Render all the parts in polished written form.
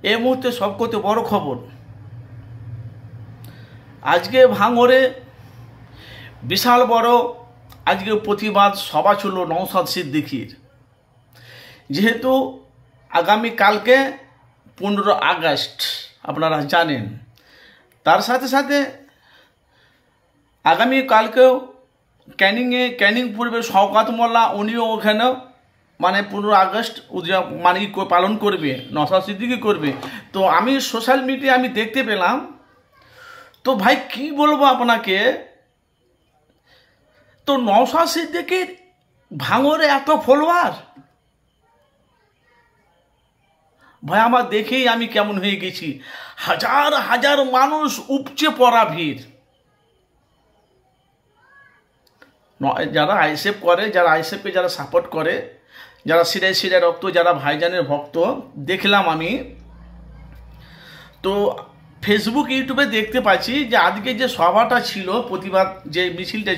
এই মুহূর্তে সবকথা বড় খবর, আজকে ভাঙড়ে বিশাল বড় আজকে প্রতিবাদ সভা ছিল নওশাদ সিদ্দিকীর। যেহেতু আগামী কালকে 15 আগস্ট আপনারা জানেন, তার সাথে সাথে আগামী কালকেও ক্যানিং পূর্বে শওকত মোল্লা উনিও ওখানে মানে 15 আগস্ট মানে পালন করবে, নওশাদ সিদ্দিকী করবে। তো আমি সোশ্যাল মিডিয়ায় আমি দেখতে পেলাম, তো ভাই কি বলবো আপনাকে, তো নওশাদ সিদ্দিকীর ভাঙড়ে এত ফলোয়ার, ভাই আমার দেখেই আমি কেমন হয়ে গেছি। হাজার হাজার মানুষ, উপচে পড়া ভিড়। যারা আইএসএফ করে, যারা আইএসএফকে যারা সাপোর্ট করে, যারা সিরায় সিরায় রক্ত, যারা ভাইজানের ভক্ত, দেখলাম আমি। তো ফেসবুক ইউটিউবে দেখতে পাচ্ছি যে আজকে যে সভাটা ছিল, প্রতিবাদ যে মিছিলটা,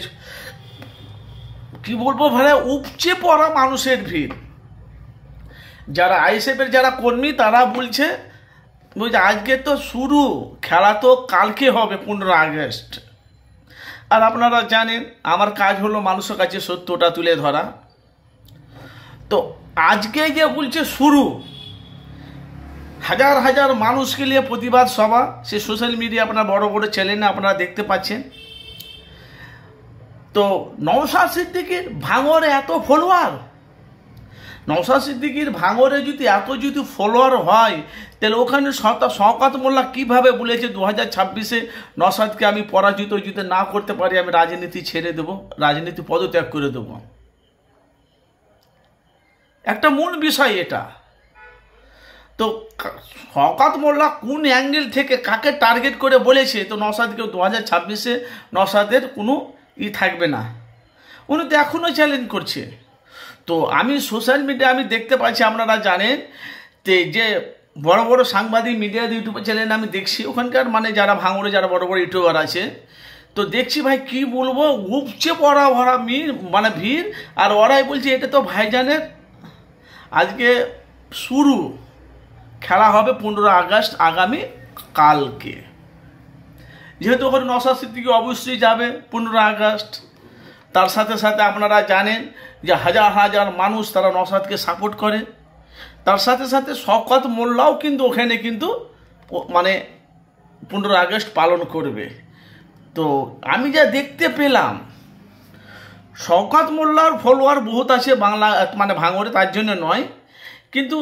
কি বলবো ভাই, উপচে পড়া মানুষের ভিড়। যারা আইএসএফের যারা কর্মী তারা বলছে আজকে তো শুরু, খেলা তো কালকে হবে 15 আগস্ট। আর আপনারা জানেন আমার কাজ হলো মানুষের কাছে সত্যটা তুলে ধরা। তো আজকে যে বলছে শুরু, হাজার হাজার মানুষকে নিয়ে প্রতিবাদ সভা, সে সোশ্যাল মিডিয়া আপনার বড় বড় চ্যানেলে আপনারা দেখতে পাচ্ছেন। তো নওশাদ সিদ্দিকীর ভাঙড়ে এত ফলোয়ার, নওশাদ সিদ্দিকীর ভাঙড়ে যদি এত ফলোয়ার হয়, তাহলে ওখানে শওকত মোল্লা কিভাবে বলেছে 2026-এ নওশাদকে আমি পরাজিত যদি না করতে পারি আমি রাজনীতি ছেড়ে দেব, রাজনীতি পদত্যাগ করে দেব। একটা মূল বিষয় এটা। তো শওকত মোল্লা কোন অ্যাঙ্গেল থেকে কাকে টার্গেট করে বলেছে তো নওশাদকে 2026-এ নওশাদের কোনো থাকবে না, উনি তো এখনও চ্যালেঞ্জ করছে। তো আমি সোশ্যাল মিডিয়া আমি দেখতে পাচ্ছি, আপনারা জানেন যে বড় বড় সাংবাদিক মিডিয়া ইউটিউব চ্যানেল আমি দেখছি, ওখানকার মানে যারা ভাঙড়ে যারা বড় বড় ইউটিউবার আছে, তো দেখছি ভাই কি বলবো, উপচে পড়া ভরা মানে ভিড়। আর ওরাই বলছে এটা তো ভাইজানের আজকে শুরু, খেলা হবে 15 আগস্ট আগামী কালকে। যেহেতু ওখানে নওশাদ সিদ্দিকী অবশ্যই যাবে 15 আগস্ট। তার সাথে সাথে আপনারা জানেন যে হাজার হাজার মানুষ তারা নওশাদকে সাপোর্ট করে। তার সাথে সাথে শওকত মোল্লাও কিন্তু ওখানে কিন্তু মানে 15 আগস্ট পালন করবে। তো আমি যা দেখতে পেলাম, শওকত মোল্লার ফলোয়ার বহুত আছে বাংলা মানে ভাঙড়ে, তার জন্য নয়, কিন্তু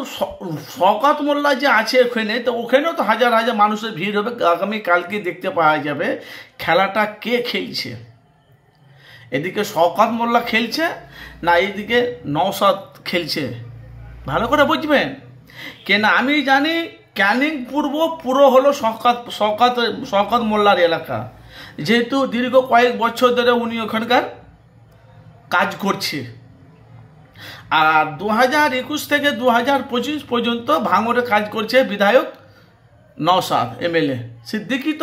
শওকত মোল্লা যে আছে ওখানে, তো ওখানেও তো হাজার হাজার মানুষের ভিড় হবে। আগামী কালকে দেখতে পাওয়া যাবে খেলাটা কে খেলছে, এদিকে শওকত মোল্লা খেলছে না এইদিকে নওশাদ খেলছে, ভালো করে বুঝবেন। কেন আমি জানি ক্যানিং পূর্ব পুরো হলো শওকত মোল্লার এলাকা, যেহেতু দীর্ঘ কয়েক বছর ধরে উনি ওখানকার কাজ করছে। আর 2021 থেকে 2025 পর্যন্ত ভাঙড়ে কাজ করছে বিধায়ক নওশাদ এমএলএ সিদ্দিকী।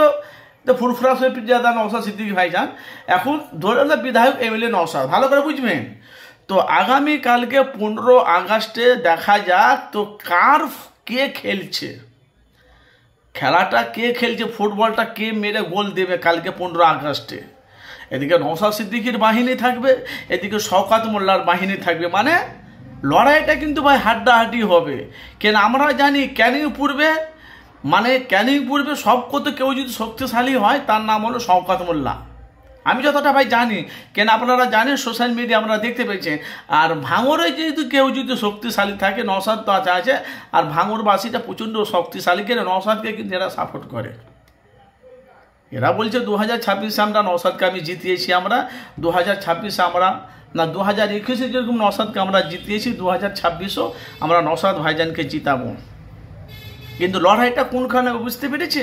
তো ফুরফুরা से ज़्यादा नौशाद सिद्दीकी भाईजान এখন ধরে না বিধায়ক এমএলএ নওশাদ, ভালো করে বুঝবেন। তো আগামী কালকে 15 আগস্টে দেখা যাক তো কে খেলছে, খেলাটা কে খেলছে, ফুটবলটা কে মেরে গোল দেবে কালকে 15 আগস্টে। এদিকে নওশাদ সিদ্দিকীর বাহিনী থাকবে, এদিকে শওকত মোল্লার বাহিনী থাকবে, মানে লড়াইটা কিন্তু ভাই হাড্ডাহাড্ডি হবে। কেন আমরা জানি ক্যানিং পূর্বে সব কত কেউ যদি শক্তিশালী হয় তার নাম হলো শওকত মোল্লা, আমি যতটা ভাই জানি। কেন আপনারা জানেন সোশ্যাল মিডিয়া আপনারা দেখতে পেয়েছেন। আর ভাঙড়ে যেহেতু কেউ যদি শক্তিশালী থাকে, নওশাদ তো আছে, আর ভাঙড়বাসীটা প্রচণ্ড শক্তিশালী, কেন নওশাদকে কিন্তু এরা সাপোর্ট করে। এরা বলছে 2026-এ আমরা নওশাদকে আমি জিতিয়েছি, আমরা 2026-এ আমরা না 2021-এ যেরকম নওশাদকে আমরা জিতিয়েছি, 2026-ও আমরা নওশাদ ভাইজানকে জিতাবো। কিন্তু লড়াইটা কোনখানে বুঝতে পেরেছে?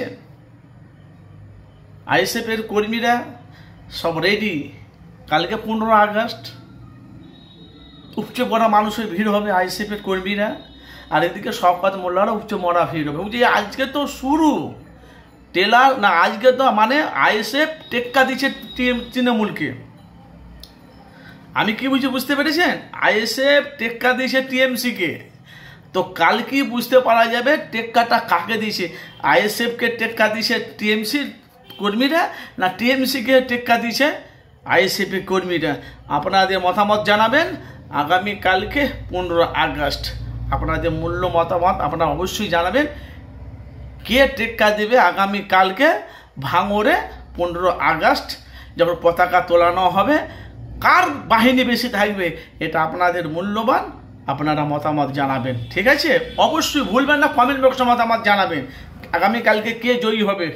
আইএসএফের কর্মীরা সব রেডি, কালকে 15 আগস্ট উপচে পড়া মানুষের ভিড় হবে আইএসএফের কর্মীরা, আর এদিকে শওকত মোল্লারও উপচে মরা ভিড় হবে। বুঝছি আজকে তো শুরু টেলার না, আজকে তো মানে আইএসএফ টেক্কা দিচ্ছে তৃণমূলকে। আমি কি বুঝতে পেরেছেন? আইএসএফ টেক্কা দিয়েছে টিএমসিকে, তো কালকেই বুঝতে পারা যাবে টেক্কাটা কাকে দিয়েছে, আইএসএফকে টেক্কা দিয়েছে টিএমসির কর্মীরা না টিএমসিকে টেক্কা দিয়েছে আইএসএফের কর্মীরা। আপনাদের মতামত জানাবেন আগামীকালকে 15 আগস্ট। আপনাদের মূল্য মতামত আপনারা অবশ্যই জানাবেন, কে টেক্কা দেবে আগামীকালকে ভাঙড়ে 15 আগস্ট যখন পতাকা তোলানো হবে, কার বাহিনী বেশি থাকবে, এটা আপনাদের মূল্যবান, আপনারা মতামত জানাবেন। ঠিক আছে, অবশ্যই ভুলবেন না কমেন্ট বক্সে মতামত জানাবেন আগামীকালকে কে জয়ী হবে।